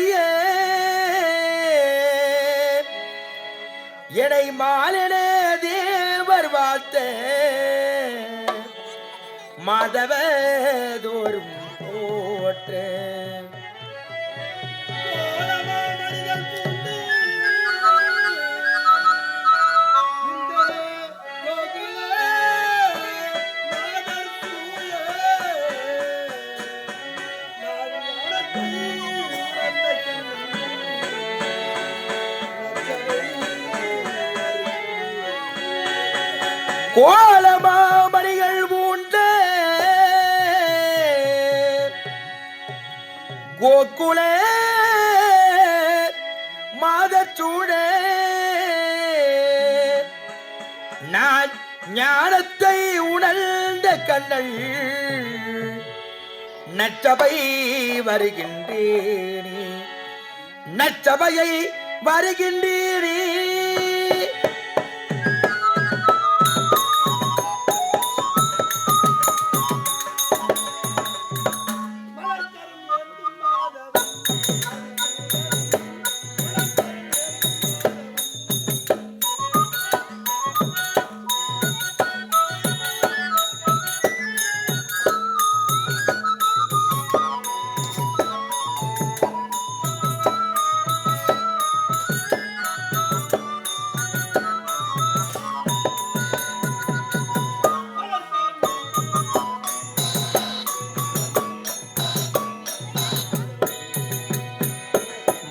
மாதவியே எனை மாலனே தேவர் வாழ்த்த மாதவ தோறும் போற்ற கோலமாமணிகள் பூண்ட கோகுல மாதச்சூட நான் ஞானத்தை உணர்ந்த கண்ணல் நச்சபை வருகின்றேனே நச்சபையை வருகின்றேனே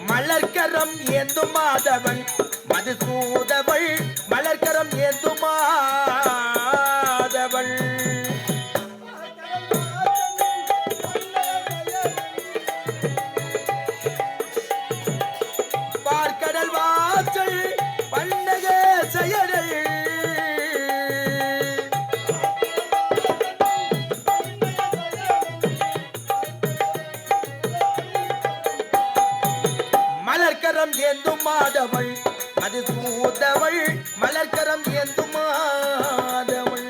மலர்கரம் ஏந்தும் மாதவன் மதுசூதவள் மலர்கரம் ஏந்தும் மாதவள் பார்க்கடல் வாசல் பண்டக செயல் மலர்கரம் ஏந்தும் மாதவள் அது சூதவள் மலர்கரம் ஏந்தும் மாதவள்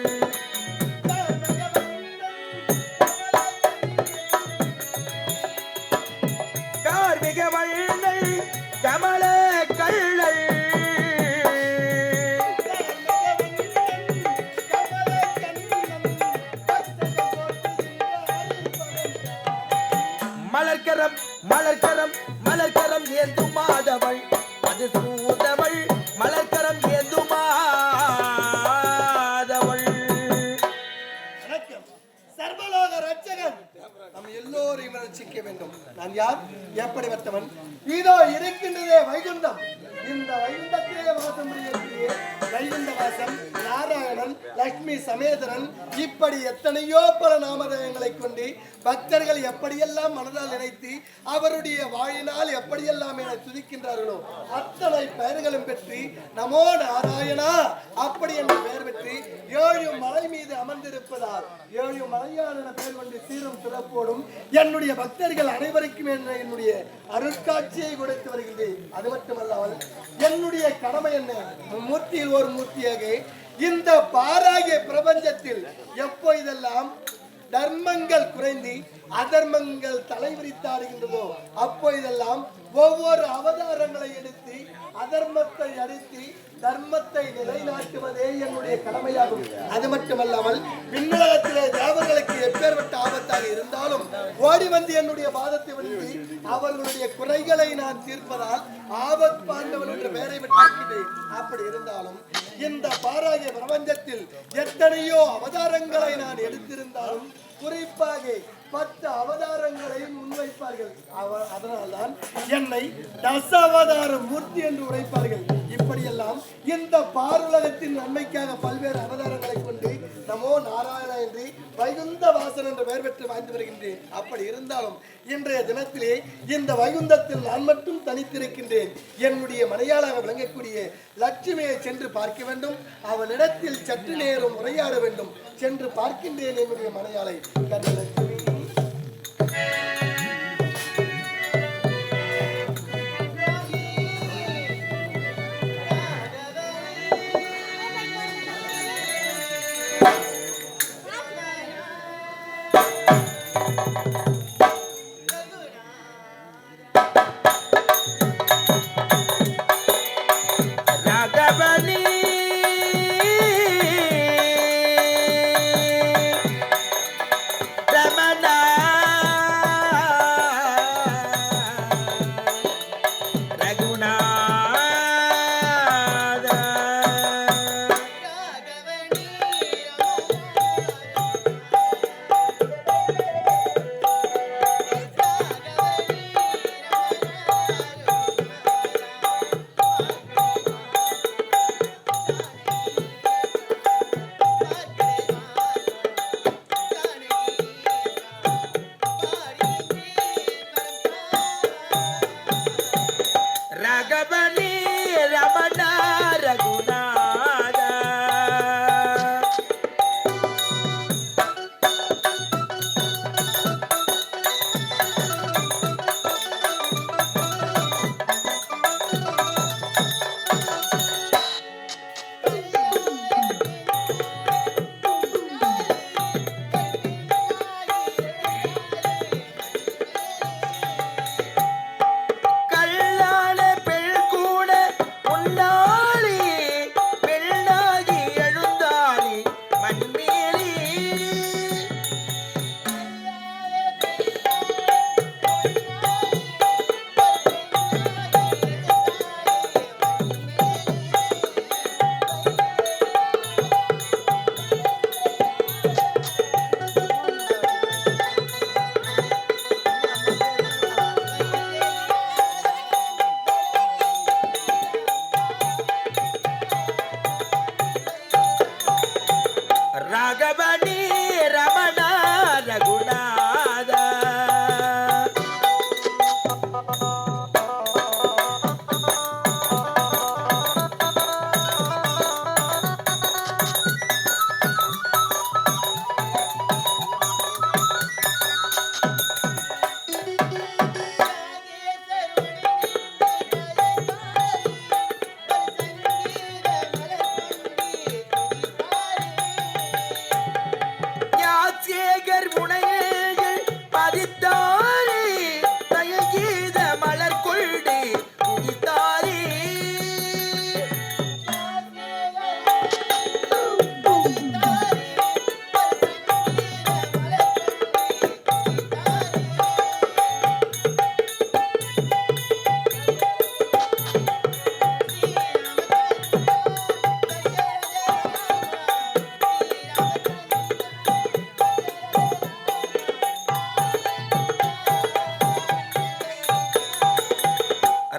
கார்மிக வள்ளல் கமல கள்ளல் மலர்கரம் மலர்கரம் மலர்கரம் ஏந்தும் மாதவள் அது சூதவள் மலர்கரம் ஏந்தும் மாதவள். சர்வலோக ரட்சகன் நம் எல்லோரையும் ரட்சிக்க வேண்டும். நான் யார், எப்படிப்பட்டவன்? இதோ இருக்கின்றதே வைகுண்டம். இந்த வைகுண்டத்திலே வாசம் புரியக்கூடிய வைகுண்ட வாசம் நாராயணன் லட்சுமி சமேதரன் இப்படி எத்தனையோ பல நாமதயங்களை கொண்டு பக்தர்கள் எப்படியெல்லாம் மனதால் நினைத்து அவருடைய வாயினால் எப்படியெல்லாம் என துதிக்கின்றார்களோ அத்தனை பெயர்களும் பெற்று நமோ நாராயணா அப்படி என்ற பெயர் பெற்று 7 மலை மீது அமர்ந்திருப்பதால் 7 மலையாள பெயர் கொண்டு சீரும் சிறப்போடும் என்னுடைய பக்தர்கள் அனைவருக்கும் என்னுடைய அருட்காட்சியை கொடுத்து வருகின்றேன். அது மட்டுமல்லாமல் என்னுடைய கடமை என்ன, மூர்த்தியில் ஒரு மூர்த்தியாக இந்த பாராகிய பிரபஞ்சத்தில் எப்போதெல்லாம் தர்மங்கள் குறைந்து அதர்மங்கள் தலைவிரித்தாடுகின்றதோ அப்போதெல்லாம் ஒவ்வொரு அவதாரங்களை எடுத்து அதர்மத்தை அடித்து தர்மத்தை நிலைநாட்டுவதே என்னுடைய கடமையாகும். அது மட்டுமல்லாமல் விண்ணுலகத்திலே தேவர்களுக்கு எப்பேற்பட்ட ஆபத்தாக இருந்தாலும் ஓடி வந்து என்னுடைய பாதத்தை விழுந்து அவர்களுடைய குறைகளை நான் தீர்ப்பதால் ஆபத் பாண்டவன் என்ற பெயரை பெற்றிருக்கிறேன். அப்படி இருந்தாலும் இந்த பாராகிய பிரபஞ்சத்தில் எத்தனையோ அவதாரங்களை நான் எடுத்திருந்தாலும் குறிப்பாக 10 அவதாரங்களை முன்வைப்பார்கள். அதனால்தான் என்னை தசாவதார மூர்த்தி என்று உரைப்பார்கள். இப்படியெல்லாம் இந்த பாருலகத்தின் நன்மைக்காக பல்வேறு அவதாரங்களை கொண்டு நமோ நாராயணா என்று வைகுந்த வாசன் என்ற பெயர் பெற்று வாழ்ந்து வருகின்றேன். அப்படி இருந்தாலும் இன்றைய தினத்திலே இந்த வைகுந்தத்தில் நான் மட்டும் தனித்திருக்கின்றேன். என்னுடைய மனையாளாக விளங்கக்கூடிய லட்சுமியை சென்று பார்க்க வேண்டும். அவனிடத்தில் சற்று நேரம் உரையாட வேண்டும். சென்று பார்க்கின்றேன் என்னுடைய மனையாளை. லட்சுமி ராகவனி ரமண ரகுநாத ராகவனி ரமண ரகுநாத யாசேகர் முனையில் பதித்தாரே தயகீத மலர் கொள்டி குடித்தாரே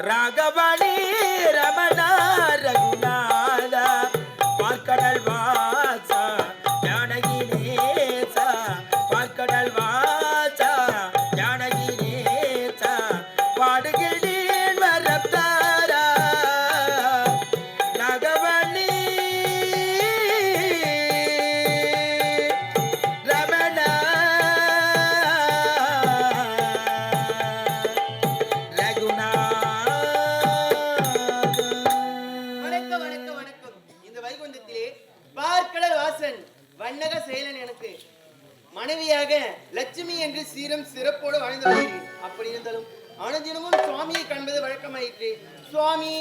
ராகவனி ரமண ரகுநாத பார்க்கடல் வாசா ஜானகி நேசா பார்க்கடல் வாசா ஜானகி நேசா பாடுகிறேன் வரத்தாரா ராகவனி ரமண பார்க்கடல் வாசன் வண்ணக செயலன் எனக்கு மனைவியாக லட்சுமி என்று சீரம் சிறப்போடு வாழ்ந்து வருகிறேன். அப்படி இருந்தாலும் அனுதினமும் சுவாமியை காண்பது வழக்கமாயிற்று. சுவாமி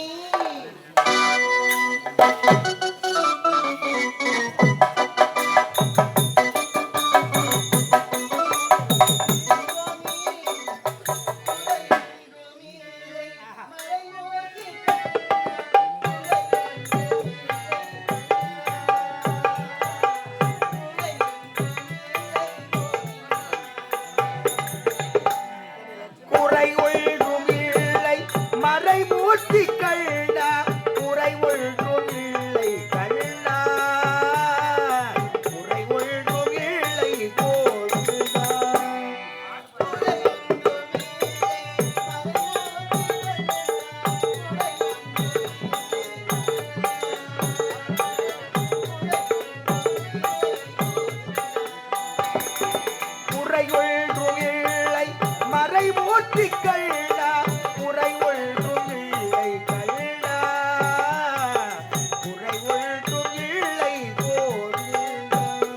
குறை ஒன்றும் இல்லை மறைமூர்த்தி கண்ணா குறை ஒன்றும் இல்லை கண்ணா குறை ஒன்றும் இல்லை போதுதான் குறை ஒன்றும் இல்லை மறைமூர்த்தி கண்ணா குறை ஒன்றும் இல்லை கண்ணா குறை ஒன்றும் இல்லை போதுதான்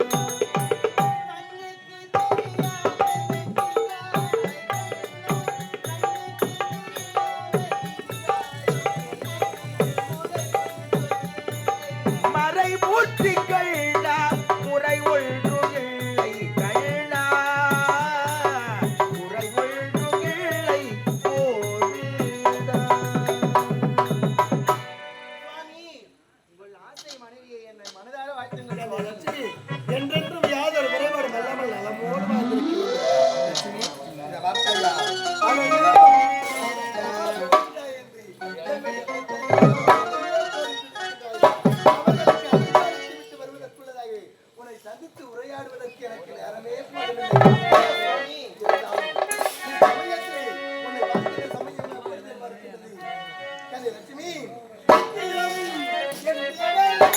மறைமூர்த்தி கண்ணா குறை ஒன்றும் இல்லை கண்ணா குறை ஒன்றும் இல்லை போதுதான் சுவாமி உங்கள் ஆசை மனைவியை என்னை மனதார வாழ்த்துங்கள். லட்சுமி என்றென்றும் யாதொரு குறைபாடும் அல்லாமல் நலமோடு வாழ்ந்திருக்கிறீர்கள். லட்சுமி இந்த வார்த்தையா அவர்களுக்கு அனுமதித்து விட்டு வருவதற்கு லட்சுமி என் தேவன்.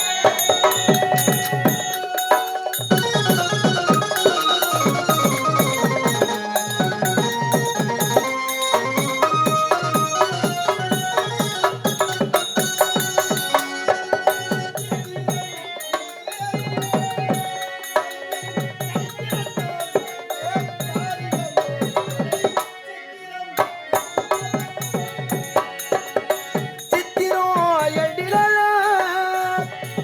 சித்திரோ எண்டிடல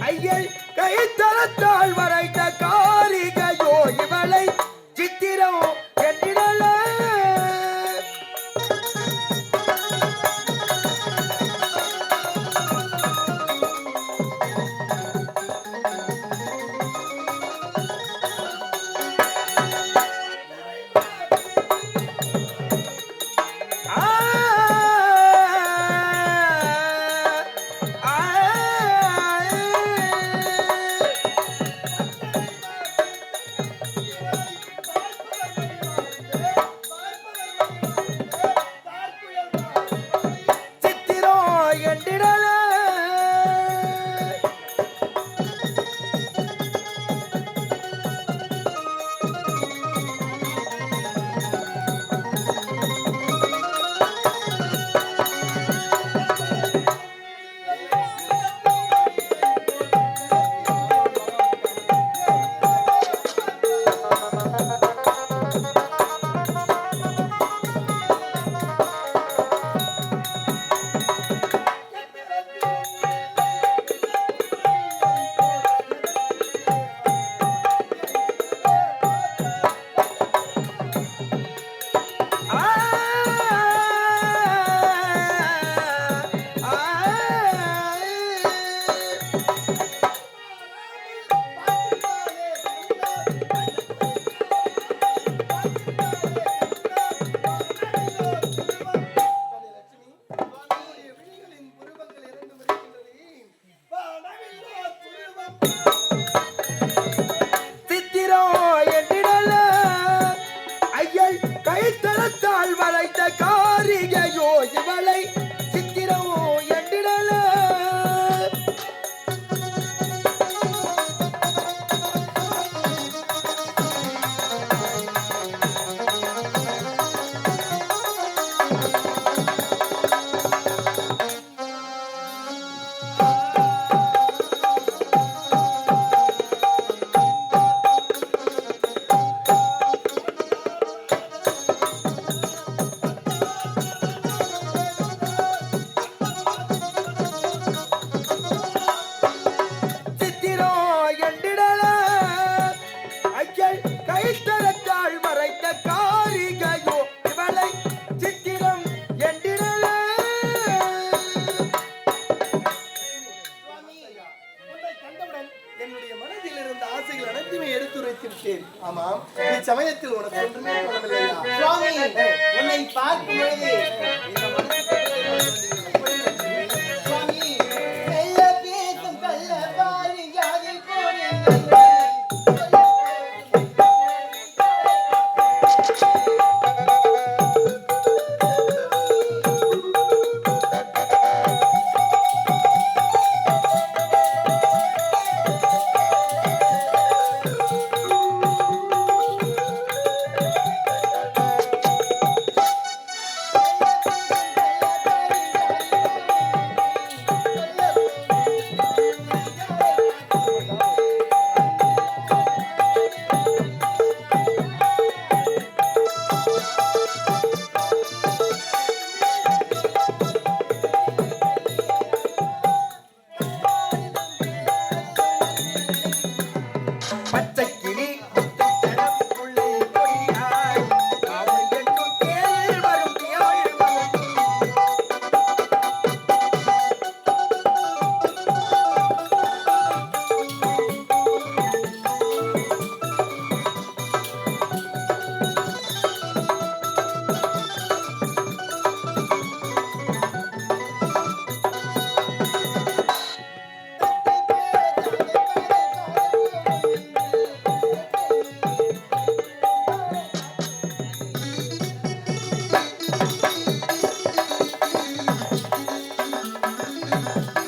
ஐயல் கைத்தலத்தால் வரைத்த காரிகையோ இவளை சித்திரோ எண்டிடல சித்திரோ எண்டிடல சித்திரோ எண்டிடல ஐயல் கைத்தலத்தால் வரைத்த காரிகையோ இவளை சித்திரோ எண்டிடல சித்திரோ எண்டிடல ஐயல் கைத்தலத்தால் வரைத்த காரிகையோ இவளை சித்திரம் எண்டிடல சுவாமி, உன்னை கண்டவுடன் என்னுடைய மனதில் இருந்த ஆசைகள் அனைத்துமே எடுத்துரைத்திருக்கேன். ஆமாம், இச்சமயத்தில் உனக்கு ஒன்றுமே தோணவில்லையா? சுவாமி உன்னை பார்க்கும் பொழுது இந்த மனசுக்கு சுவாமி மெல்ல பேசும் கள்ள பாரி ஜாதி கோடி சித்திரம் ஆ